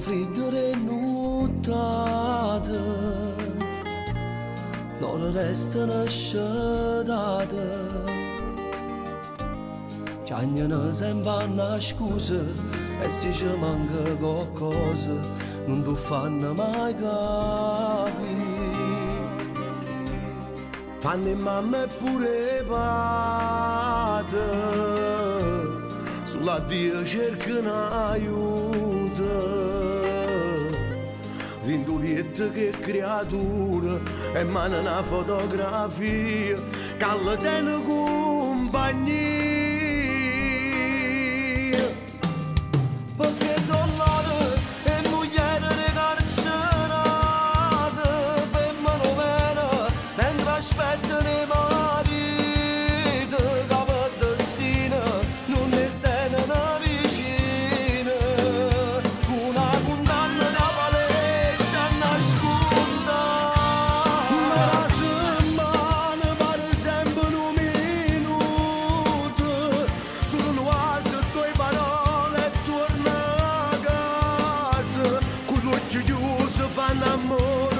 friddere nuotata, loro restano sciatate. Chiagnano sempre una scusa e se ci manca qualcosa non ti fanno mai capire. Fanno mamma e pure padre, sulla Dio cercano aiuto. Vindulietta che creatura e mano una fotografia che le tiene compagnia. Perché sono loro e moglie carcerate, fermano meno mentre aspettano i mariti che per destino non ne tengono vicino. Una condanna da paleggia nasconda, ma la settimana pare sempre un minuto, solo l'oasi e tue parole torna a casa, con l'occhio chiuso fanno amore.